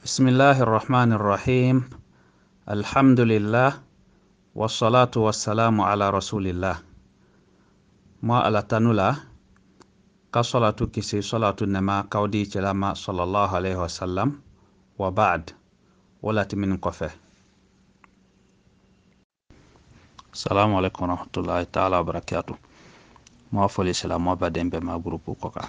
بسم الله الرحمن الرحيم. الحمد لله والصلاة والسلام على رسول الله. ما على تنولا كصلاة كسي صلاة نما كودي كلام صلى الله عليه وسلم وبعد ولا تمن قفه. السلام عليكم ورحمة الله تعالى وبركاته. ما فولي سلام ما بعدين بما غروب كوكا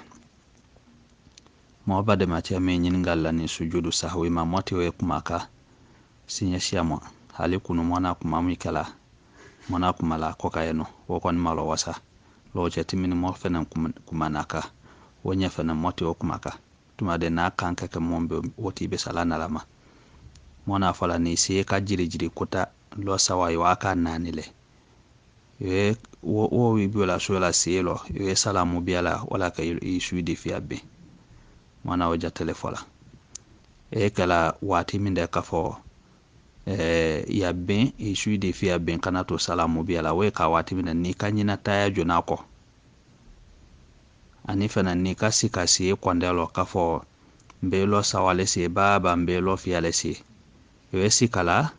ما بعد ما تيامي نينغالاني سجود سهوي ما موتي ويكماكا sinya siamo hali kunu mwana kumamu ikala mwana kumala koka yeno wokon malo wasa lo jeti min mo fenen kumanaka wonya fenen moti okumaka tuma de na kanka ke mombe woti be sala na lama mwana fala ni si ka jiri kota lo sawa yo aka nanile ye wo wi biola so la sielo ye salamu biala wala ka yi suidi fi abbe mwana o jatele fola e kala wati min de ka fo ya ben isui de fi ya ben kana to salamu bi ala we ka wati mina ni kanyina taya jona ko ani fana ni kasi kwandelo ka fo mbelo sawale se baba mbelo fi ale se we sikala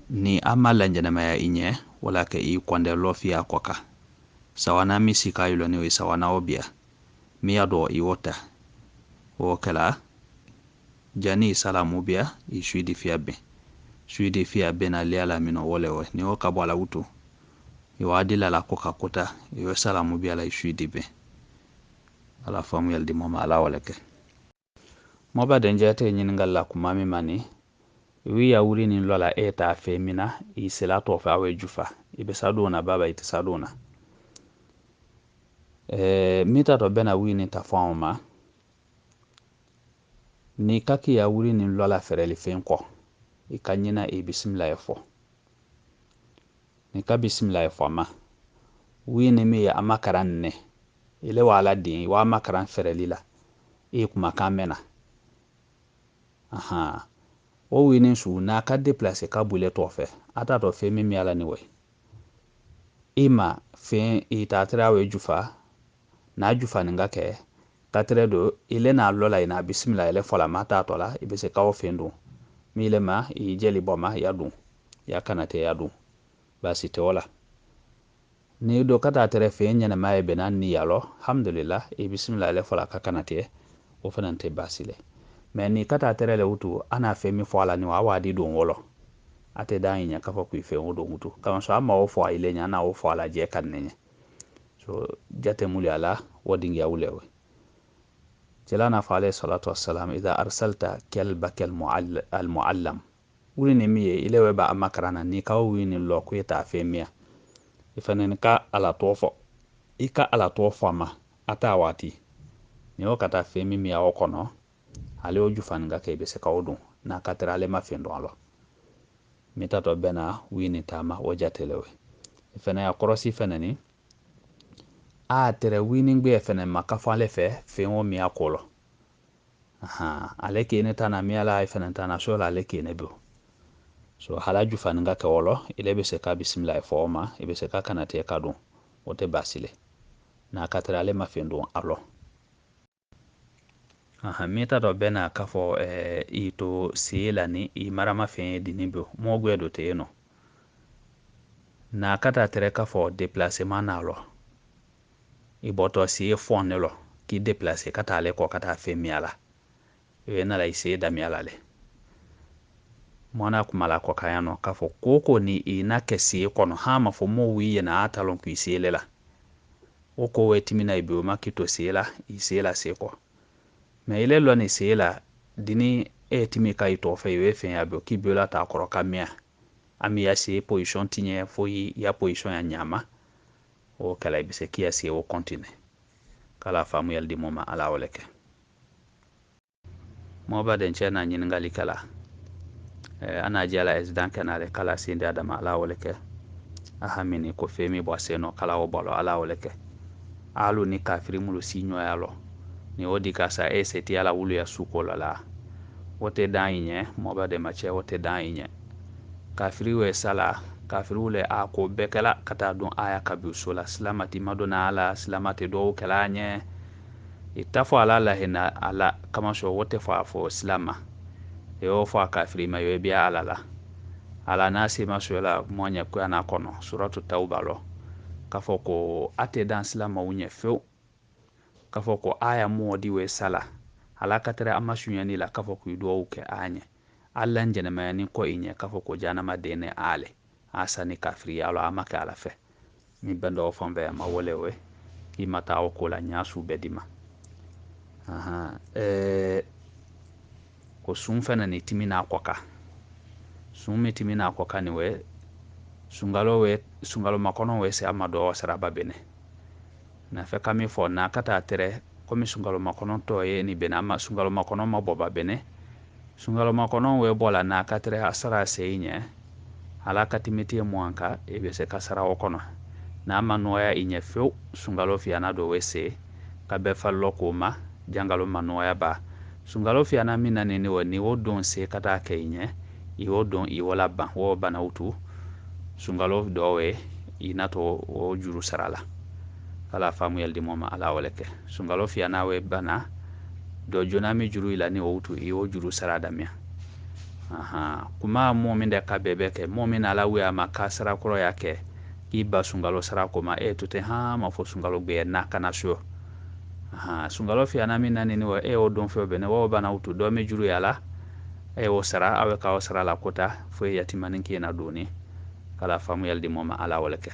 ni amala njana maya inye wala ke I kwandelo fi akoka sawana mi sika yulo ni we sawana obia mi ado iwota o kala jani salamu bia isui di fiabe suidi fiabe na liala mino wolewe ni o kabwala utu iwadila la koka kota iwe salamu bia la isui be ala famu yaldi moma ala waleke moba denjete nyiningal la kumami mani wi ya wuri ni lola eta femina isela to fa we jufa ibe saduna baba ite saduna mita to bena wi ni tafawma ni kaki ya wuri ni lola fereli fenko ikanyina bismillah efo ni ka bismillah efo ma wi ni mi ya amakaran ne ile wala din wa makaran fereli la kuma kamena aha o wi ni su na ka déplacer ka bule to fe ata to fe mi ala ni we ima fe ita trawe jufa na jufa nga ke katredo ile na lola ina bismillah ile fola mata to la ibese ka o fendu milema jeli boma yadu ya kanate yadu basi teola ni do kata tere fe nyana maye benan ni yalo alhamdulillah bismillah le fola ka kanate o fanante basile mais ni kata tere le wutu ana fe mi fola ni wa wadi do wolo ate da nya ka fa ku fe o do wutu kama so ama o fo ile nya na o fola je kan ne so jate muli ala woding ya ulewe جلانا عليه الصلاة والسلام إذا أرسلت كلبك المعلم ولين مية إلى وبا مكرانا نيكا وين اللوكو يتعفيميا إفننكا على توفو إيكا على توفو ما أتاواتي نيو كتعفيمي ميا وكونو على وجو فانغا كي بسكا ودون نا كترالي ما فيندو الله ميتاتو بنا وين تاما وجاتلوي إفنن يقرسي فنني tere winning be fene makafale fe o mi akolo aha aleke ne tana mi ala fene tana so la aleke ne bu so halaju fananga ka wolo ile be se ka bismillah foma ibe se ka kanate kadu wote basile na katrale mafendo alo aha meta do bena ka fo ito sila ni I marama fe dinibu mo gwedo te no na kata tere ka fo déplacement na alo iboto si fonne lo ki déplacer kata le ko kata fe miala na la ise da miala le mona kumala ko kayano ka fo koko ni ina kesi kono ha ma fo mo wi na atalon ku ise le la o ko weti mina ibe ma kito sela ise la se ko me ile lo ni sela dini timi ka ito fe we fe ya be ki be la ta koro kamia ami ya se position tinye fo ya position ya nyama o kala bise kiya si o continue kala famu yaldi moma ala woleke mo ba den chena nyin ngali kala ana jala ezdan kanale kala sinde adama ala woleke ahamini ko femi bo seno kala o bolo ala woleke alu ni kafiri mulu sinyo yalo ni odi kasa seti ala wulu ya suko la wote dainye mo ba de mache wote dainye kafiri we sala kafiri wule ako bekela kata don aya kabi sola silamati madona ala silamati do kala nye itafo ala lahina ala kama so wote fo silama yo fo kafiri ma yo biya ala ala nasi masuela monya kwa na kono suratu tauba lo kafo ko ate dan silama unye feu kafo ko aya modi we sala ala katare amasunyani la kafo ko ido uke anye alla njene mayani ko inye kafo ko jana madene ale asani kafiri alo amaka ala fe mi bendo fombe ma wolewe imata ko la nyasu bedima aha ko sun fana ni timina kwaka sun mi timina kwaka ni we sungalo makono we se amado saraba bene na fe kami fo na kata tere komi sungalo makono to ye ni bena ma sungalo makono ma boba bene sungalo makono we bola na katere asara seinye ala katimiti mwanka ebe se kasara okono na manoya inye feu sungalo fiana do wese ka be fallo kuma jangalo manoya ba sungalo fiana mina nini wo ni wodon se kata keinye I wodon I wala ba wo bana utu sungalo do we inato wo juru sarala ala famu yaldi moma ala waleke sungalo fiana we bana do jonami juru ila ni wo utu I wo juru sarada mia aha kuma momin da ka bebe ke momin ala we ama kasara kuro yake iba sungalo sara koma tute ha ma fo sungalo be na kana sho aha sungalo fi anami nani ni wa o don fe be ne wo bana utu do me juru yala wo sara awe ka sara la kota fo yatimanin ki na doni kala famu yaldi moma ala walake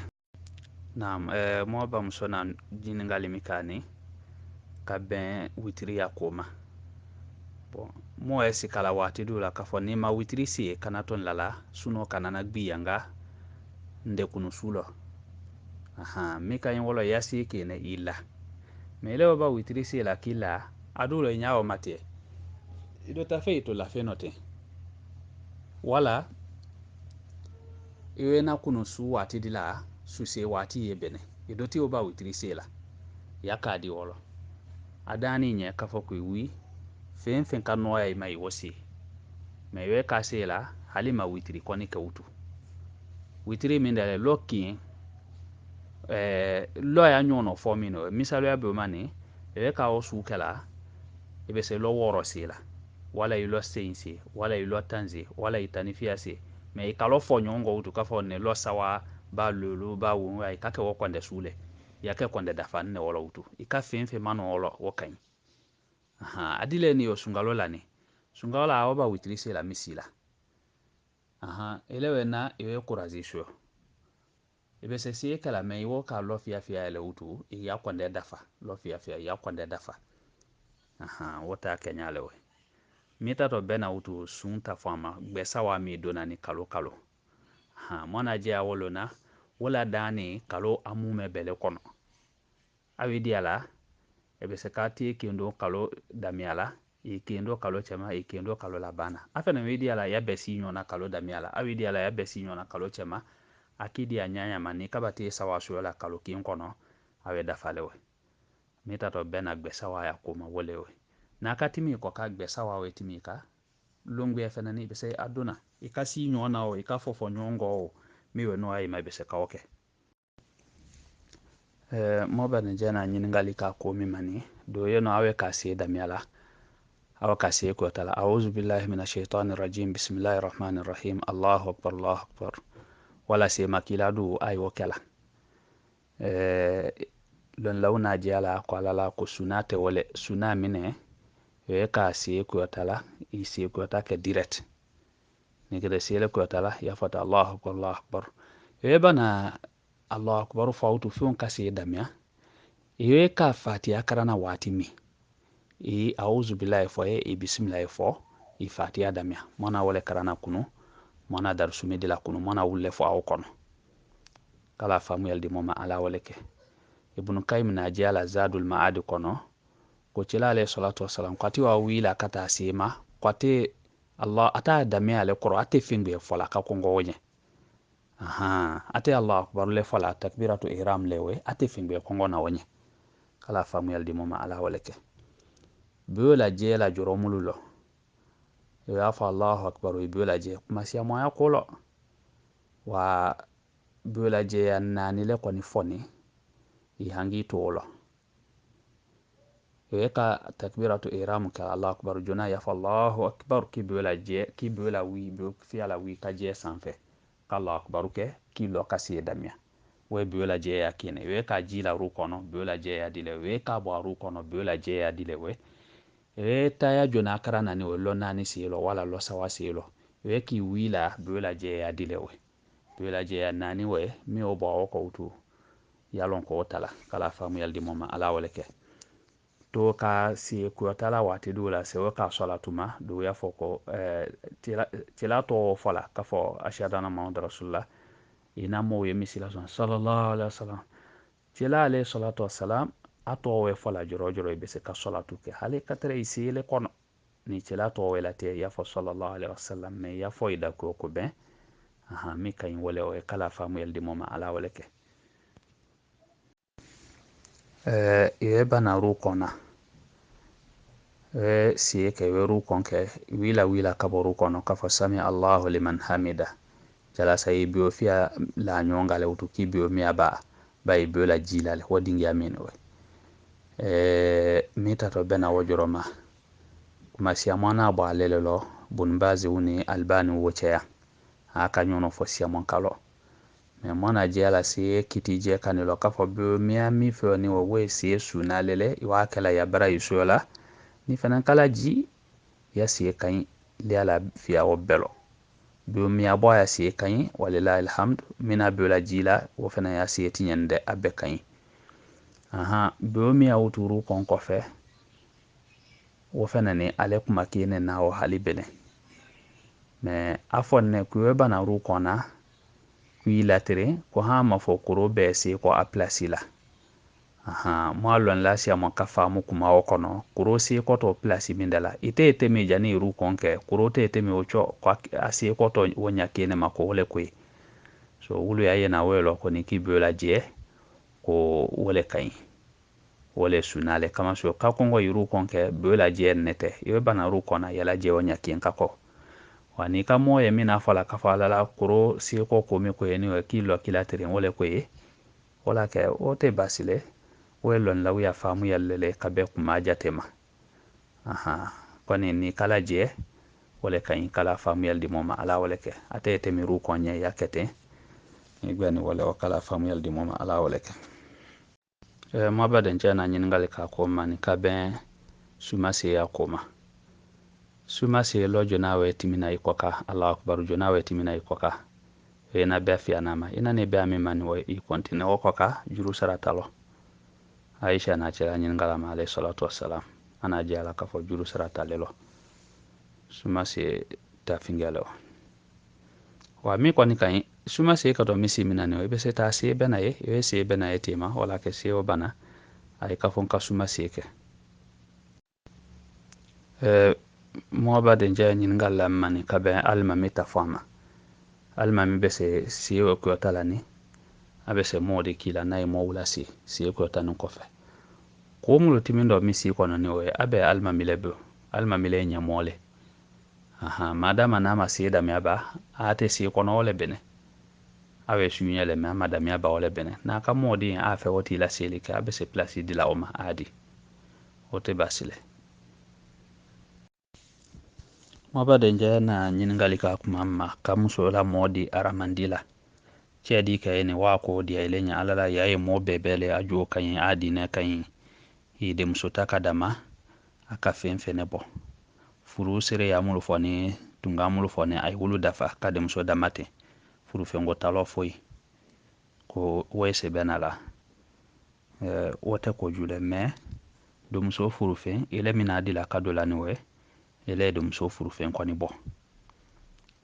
nam mo ba musona jiningali mikani ka ben witri ya koma bon mo esi kala wati dula ka fo ni ma witri si kana ton lala suno kana na gbiyanga nde kunu sulo aha mika yin wolo yasi kene ila mele ba witri si la kila adulo nyawo mate ido ta fe to la fe note wala iwe na kunu su wati dila su se wati ye bene ido ti oba witri si la yaka di wolo adani nye ka fo ku wi fen ka noya ima iwosi me we ka se la halima witri koni ka utu witri min dale loki lo ya nyono fo mino misalo ya be mani ka o su kala ebe se lo woro sila wala ilo sensi wala ilo tanzi wala itanifia si me ka lo fo nyongo utu ka fo ne lo sawa ba lulu ba wu ai ka ke wo konde sule ya ke konde dafa ne wolo utu ika fe mano wolo wo kan aha adile ni yo sungalo lani sungalo la oba witri sila misila aha elewe na iwe kurazisho ibe se si kala me iwo ka lo fia ele utu ya konde dafa lo fia ya konde dafa aha wota kenya lewe mita to bena utu sunta fama gbesa wa mi dona ni kalo ha mona je awolo na wala dani kalo amume bele kono awi diala ebe se kati kindo kalo damiala ikindo kalo chema ikindo kalo labana afena wi diala ya besi nyona kalo damiala awi diala ya besi nyona kalo chema akidi ya nyanya mani kabati sawa suela kalo kinkono awe dafalewe mita to bena gbesa wa ya kuma wolewe na katimi ko ka gbesa wa wetimi ka longwe fena ni bese aduna ikasi nyona o ikafofo nyongo o miwe no ay mabese ka oke mo bana jana ngali ka ko mi mani do yeno awe ka se damiala awa ka se ko tala a'udhu billahi minash shaitanir rajim bismillahir rahmanir rahim allahu akbar wala se makila du ay wokela lon launa jala ko alala ko sunate wole suna mine ka se ko tala i se ko ta ke direct ni gede sele ko tala ya fata allahu akbar bana allahu akbar fautu fion ka se damia ka fatiha karana watimi a'udhu billahi fo bismillah fo fatiha damia mona wole karana kunu mona darsu medila kunu mona wulle fo aw kono kala famu yaldi moma ala waleke ibn qayyim na jala zadul ma'ad kono ko cila alayhi salatu wassalam kwati wa wila kata sema kwati allah ata damia le qur'an ate fingbe fola ka kongo wonye aha ate allah akbar le fola takbiratu ihram lewe ate fingbe kongo na wonye kala famu yaldi moma ala waleke biola jela joromululo ya fa allahu akbar biola je masia moya kolo wa biola je ya nani le koni foni i hangi tolo weka takbiratu ihram ka Allah akbar jona ya fa Allahu akbar ki bela wi be fi ala wi ka je sanfɛ ka Allah akbar ke ki lo ka se damia we bela je ya kine we ka jila ru kono bela je ya dile we ka bo ru kono bela je ya dile we ta ya jona kara nani we lo nani se lo wala lo sawa se lo we ki wila bela je ya dile we bela je ya nani we mi o bo ko utu yalon ko tala kala famu yaldi moma ala wala ke to ka si kuyatala wati dula se we ka salatuma do ya foko tila to fola ka fo ashhadu muhammad rasulullah ina mo ye misila son sallallahu alaihi wasallam tila alayhi salatu wassalam ato we fola joro joro be se ka salatu ke hale katre isile kono ni tila to we late ya fo sallallahu alaihi wasallam me ya fo ida ko ben aha mi kay wole o kala famu yaldi moma ala wala ke iwe bana rukona siye ke we rukon ke wila kabo rukono kafo sami Allahu liman hamida jala sai biyo fiya la nyonga le utu ki biyo miya ba biyo la jila le wadingi amin we mita to bena wajoroma kuma siya mwana ba lele lo bunbazi uni albani wocheya aka nyono fo siya mon kalo me mona jela si kiti je kanilo kafo biyo miya mi fe ni wo we si suna lele iwa kala ya bara yusola ni fana kala ji ya si kan liala fiya wo belo biyo miya bo ya si kan walilahi alhamd mina biyo la jila wo fana ya si tinyande abe kan aha biyo miya wuturu kon kofe wo fana ni ale kuma kine na o hali bele me afon ne kuwe bana ru kona kuyi latere ko ha ma fo kuro be se ko a place la aha mo alon la sia mo ka famu kuma o kono kuro se ko to place mindala ite me jani ru konke kuro te me ocho ko ase ko to wonya kene mako wole kwe so wulu ya yena welo ko ni kibyo la je ko wole kai wole sunale kama so ka kongo yuru konke be la je nete yo bana ru kona yala je wonya ken kako wani ka mo ye mina fala ka fala la kuro si ko mi ko yeni wa kilo kilatire wole ko ye wala ke o te basile welon la wiya famu yallele ka be kuma jatema aha koni ni kala je wole kan kala famu yaldi moma ala wole ke ate te mi ru ko nya yakete ni gani wole o kala famu yaldi moma ala wole ke mo baden jana nyin ngal ka ko man ka be suma se ya koma suma se lo jona we timina ikoka allah akbar jona we timina ikoka e na be fi anama ina ne be ami man wo i kontine o koka juru saratalo aisha na cira nyin ngala ma alayhi salatu wassalam ana jala ka fo juru saratalelo suma se ta fingelo wa mi ko ni kan suma se ka do misi minane o be se ta se be na ye e se be na ye tema wala ke se o bana ay ka fon ka suma se ke mo ba de nje nyin ngala mani ka be alma mita fama alma mi be se o ko talani abe se modi kila nay mo wula si ko tanu ko fe ko mulu timindo misi kono ni o abe alma milebe alma mile nya mole aha madama na masida mi aba ate si kono ole bene awe sunya le ma madama ya ba ole bene na ka modi a fe woti la seli ka abe se place di la oma adi ote basile mo ba de nje na nyin ngali ka kuma ma ka muso la modi aramandila chedi ka ene wa ko di ilenya alala yaye mo bebele ajo kan adi na kan ide muso takadama aka fenfene bo furu sere ya mulu foni tunga mulu foni ay wulu dafa kade muso damate furu fengo talo foi ko wese benala wote ko jule me do muso furu fen ile minadi la kadola ni we ile do muso furu fen ko ni bo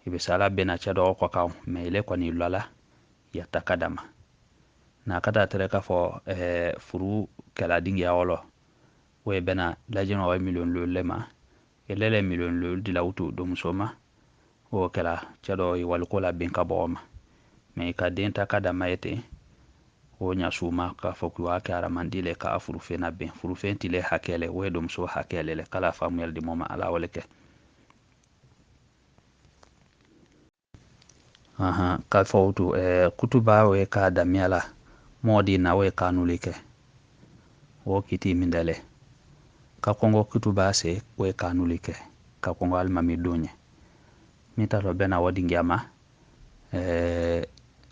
ibe sala bena chado ko kaw me ile ko ni lala ya takadama na kada tere ka fo furu kala dingi ya wolo we bena lajino wa million lo lema elele million lo di lawtu do musoma o kala chado yi wal ko la bin ka boma me ka den takadama yete o nya suma ka fo ku wa kara mandile ka furu fe na ben furu fe tile hakele we do muso hakele le kala famuyel di moma ala waleke aha ka fawtu kutuba we ka damiala modi na we kanulike wo kiti mindale ka kongo kutuba se we kanulike ka kongo almami donye mita to bena wadingiama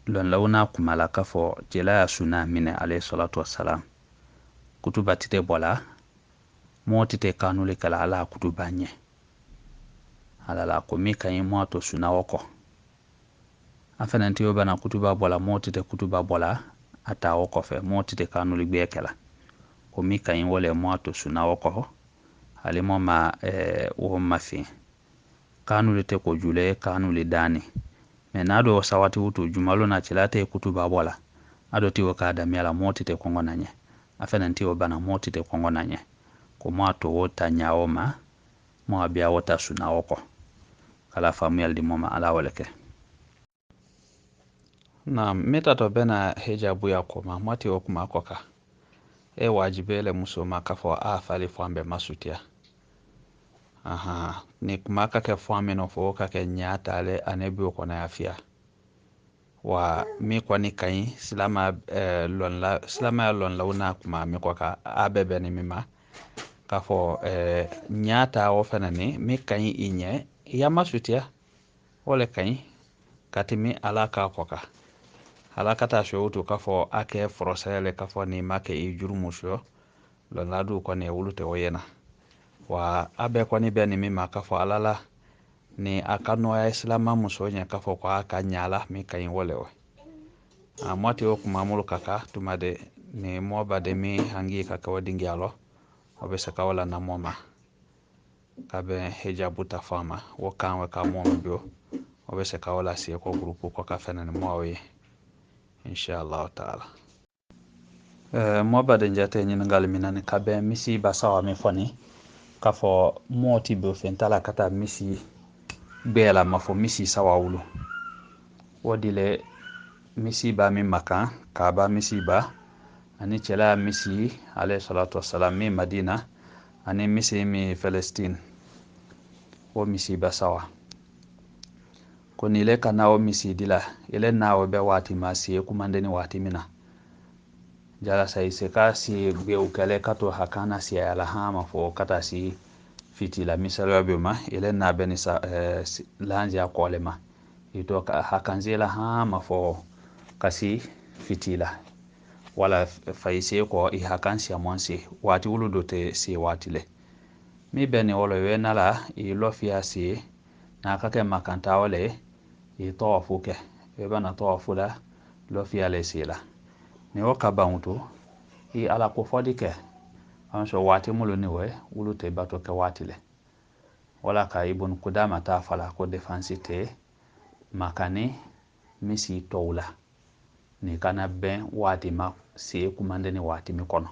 lon launa kumala ka fo jela ya suna mine alayhi salatu wassalam kutuba tite bola mo tite kanulike la ala kutuba nye ala la ko mi kan mo to suna woko afana ntiyo bana kutuba bola mo tite kutuba bola ata woko fe mo tite kanuli gbe kala ko mi kan wole mo to suna woko ale mo ma wo mafi kanuli te ko jule kanuli dani me nado sawati wutu jumalo na chilate kutuba bola ado tiwo kada miala moti te kongo nanye afena ntiwo bana moti te kongo nanye ko mo to wota nyaoma mo abia wota suna woko kala famu yaldi moma ala waleke na meta to bena hijabu ya koma mati okuma koka wajibele muso makafo afali fambe masutia ni kuma ka kɛ fɔn min fo ka kɛ ɲa tale anabi o kɔnɔ afia wa mi kɔni kaɲi silamaya lɔn law na kuma mi kɔ ka a bɛ bɛni mi ma ka fɔ ɲa ta o fɛnɛ ni mi kaɲi i ɲɛ ya masutia o le kaɲi kati mi ala ka kɔ ka ala ka taa show to ka fɔ a kɛ forosɛle ka fɔ ni ma kɛ i jurumu sho lɔn la du kɔni wulu te o yena wa abe kwani be ni mima kafo alala ni akano ya islama muso nya kafo kwa aka nyala mi kayin wolewe mwati oku mamulu kaka tumade ni moba de mi hangi kaka wadingi alo obe saka wala na moma kabe hijabu ta fama wakanwe ka moma bio obe saka wala siye ko grupu kwa kafena ni mwawe inshallah ta'ala moba de njate nyinangali minani kabe misi basawa mifoni kafo moti be fentala kata misi bela mafo misi sawawulu wodile misi ba mi makan ka ba misi ba ani chela misi alayhi salatu wassalam mi madina ani misi mi palestine wo misi ba sawa ko nile kana wo misi dila ile nawo be wati masi kumandeni wati mina jala sai se kasi be ukale kato hakana si ala hama fo kata si fitila misalo be ma ile na beni sa lanji akolema ito ka hakanzela hama fo kasi fitila wala faise ko I hakansi amonsi wati wuludo te si watile mi beni wolo wenala I lofia si na kake makanta wale I towafuke bana towafula lofia le sila ni woka bangutu I ala ko fodike anso wati mulu ni we wulu te bato ke watile wala ka ibn kudama ta fala ko defansi te makani misi towla ni kana ben wati ma si kumande ni wati mi kono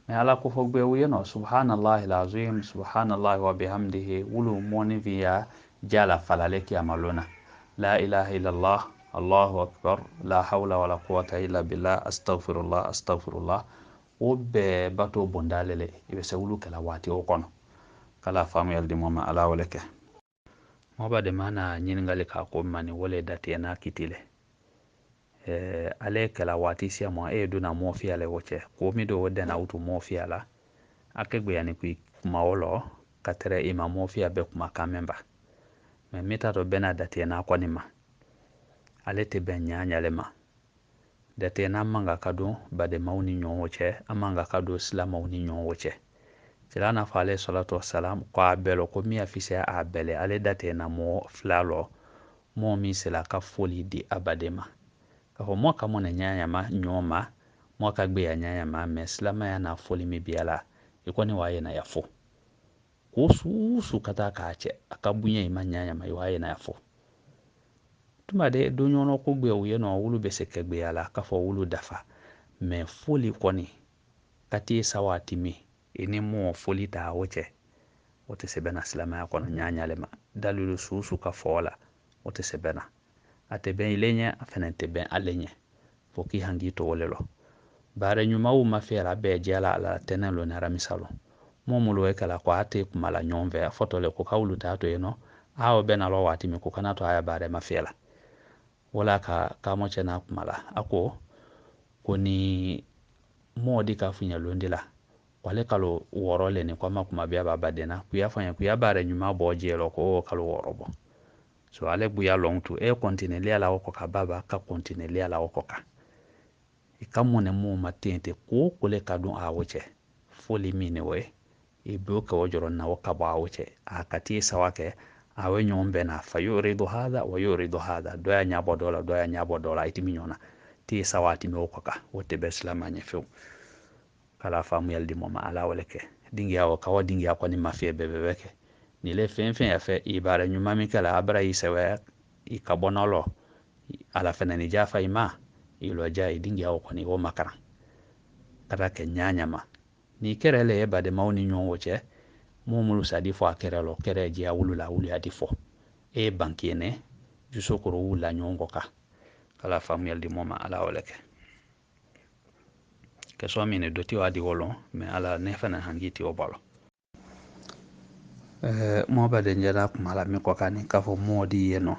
me ala ko fogbe wuyeno subhanallahi alazim subhanallahi wa bihamdihi wulu moni via jala falale ki amalona la ilaha illallah allahu akbar la hawla wala quwwata illa billah astaghfirullah astaghfirullah obe bato bondalele ibe se wulu kala wati o kono kala famu yaldi moma ala waleke moba de mana nyingali ka ko mani wole dati na kitile ale kala wati sia mo duna mo fi ale woche ko mi do wode na utu mo fi ala akegbe yani ku kuma wolo katere ima mo fi abe kuma kamemba me mita to bena dati na ko nima ale te benya nyale ma dati na manga kadu bade mauni nyon woche amanga kadu sila mauni nyon woche tilana fa alayhi salatu wassalam ko abelo ko mi afise abele ale date na mo flalo mo mi sela ka foli di abadema ka ho mo ka mo na nyanya ma nyoma mo ka gbe ya nyanya ma meslama ya na foli mi biala ikoni waye na yafo ko su kata ka ache akabunye ma nyanya ma waye na yafo tuma de donyo no ko gbe uye no wulu be se ke gbe ala ka fo wulu dafa me foli koni kati sawati mi ini mo foli ta woche wote sebena silama ya kono nyanya lema dalilu susu ka fola wote sebena ate ben ilenya afenente ben alenye foki hangi to wolelo bare nyuma wu mafera be jala ala tenelo na ramisalo momulo ekala kwa ate kumala nyomve fotole ko kawlu tato yeno awo ben alo wati mi ko kana to aya bare mafela wala ka moche na kumala ako koni modi ka funya londila kwale kalo woro le ni kwama kuma biya ba badena kuya fanya kuya bare nyuma boje lo ko kalo woro bo so ale buya long tu e continue le ala ko ka baba ka continue le ala ko ka e kamone mu matente ko kole kadun a wuce foli mine we e bo ka wajoro na waka ba wuce a kati sawake a we nyombe na fa yuridu hada wa yuridu hada do ya nyabo dola itimi nyona ti sawati me woka wote be islama nyefu kala famu yaldi moma ala waleke dingi yawo kawa dingi yakwa ni mafie bebeke ni le fen ya fe ibara nyuma mi kala abra isewe ikabonolo ala fena ni jafa ima ilo jai dingi yawo kwani wo makara kata ke nyanya ma ni kere le ba de mauni nyon woche momulu sadi fo akere lo kere je awulu la wulu adi fo e bankiene juso koro wula nyon ka kala famu yaldi moma ala waleke ke so mine doti wadi wolo me ala nefana hangiti obalo mo ba de njada kumala mi ko kani kafo modi yeno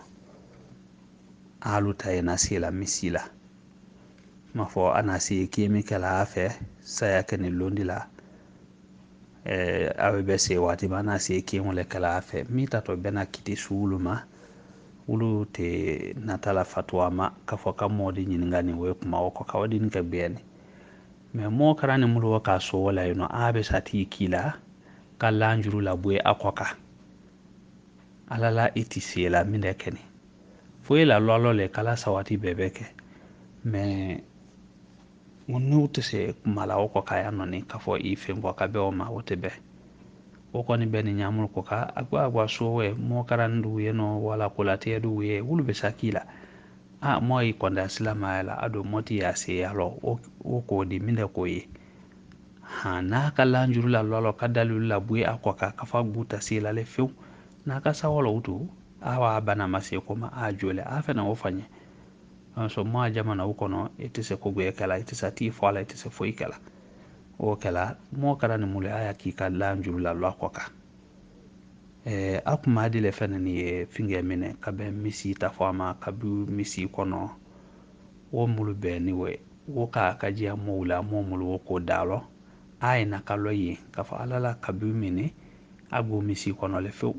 alu tayena sila misila mafo anasi kimi kala afe saya kani londila awe be se wati bana se kimi le kala afe mita to bena kiti suluma ulu te natala fatwa ma kafo ka modi nyingani we kuma wako kawadi nika biyani me mo karani mulu waka so wala yuno abe sati kila kala njuru la bue akoka alala itisi la minde keni fo la lolo le kala sawati bebeke me wonu tese mala wako kaya noni kafo ife mbo kabe o ma wote be woko ni beni nyamul ko ka agwa so we mo karandu yeno wala kulate du we wulu be sakila mo yi konda silama la ado moti ya se yalo woko di minde ko yi na kala njuru la lolo kadalu la bue akoka kafa buta sila le few na ka sawolo utu awa bana mase ko ma ajole afena ofanye so mo jamana ukono itise ko gwe kala itisa ti fola itise foi kala o kala mo karani mule aya ki kala njuru la lo akoka akuma di le fena ni finge mine kabe misi ta fama kabu misi kono wo mulu be ni we wo ka kaji amula mo mulu wo ko dalo ay na kaloyi kafa alala kabu mini abu misi kono le few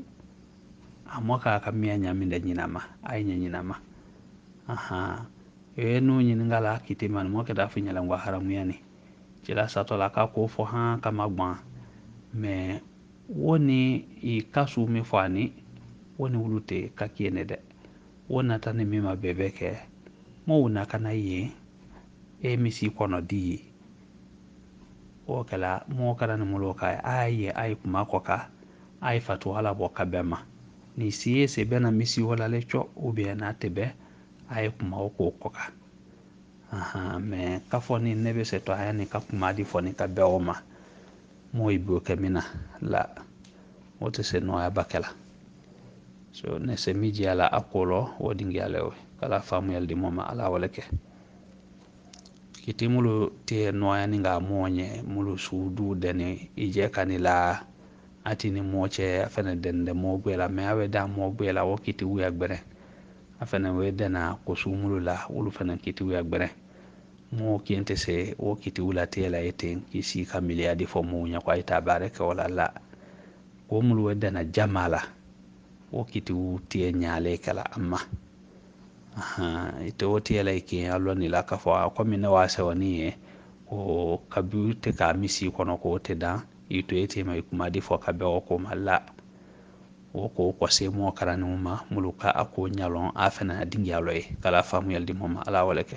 amoka kamia nyaminde nyinama ay nyinama nu nyingala kitiman mo keda fi nyala ngwa haramu yani jila satola ka ko fo kama gban me woni i kasu mi fani woni wulute kakiene de wona tane mi ma bebeke mo wona kana yi misi kono di o kala mo kana mo loka ay kuma koka ay fatu ala bo kabema ni siye se bena misi wala lecho ou bien na tebe ay kuma ko koka me kafoni nebe se to ayani ka kuma di foni ka beoma mo ibu kemina la wote se no ya bakela so ne se miji ala akolo wodingi alewe kala famu yaldi moma ala waleke kiti mulu tie noya ninga monye mulu sudu deni ije kanila atini moche afene dende mogwela me awe da mogwela wo kiti wuya gbere afene we dena kusumulu la ulu fene kiti wuya gbere mo kiente se wo kiti wula tela eten kisi kamilia di fo mo nya kwa ita bareke wala la ko mulu we dena jamala wo kiti wu tie nyale kala amma ito wote la iki aloni la ka fo ko minne wase woni o kabu te ka misi kono ko te da ito ete mai kuma di fo ka be o ko malla o ko se mo karani ma muluka ako nyalon afena dingi aloy kala famu yaldi mom ala waleke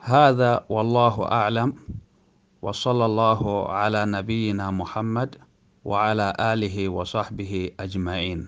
هذا والله أعلم وصلى الله على نبينا محمد وعلى آله وصحبه أجمعين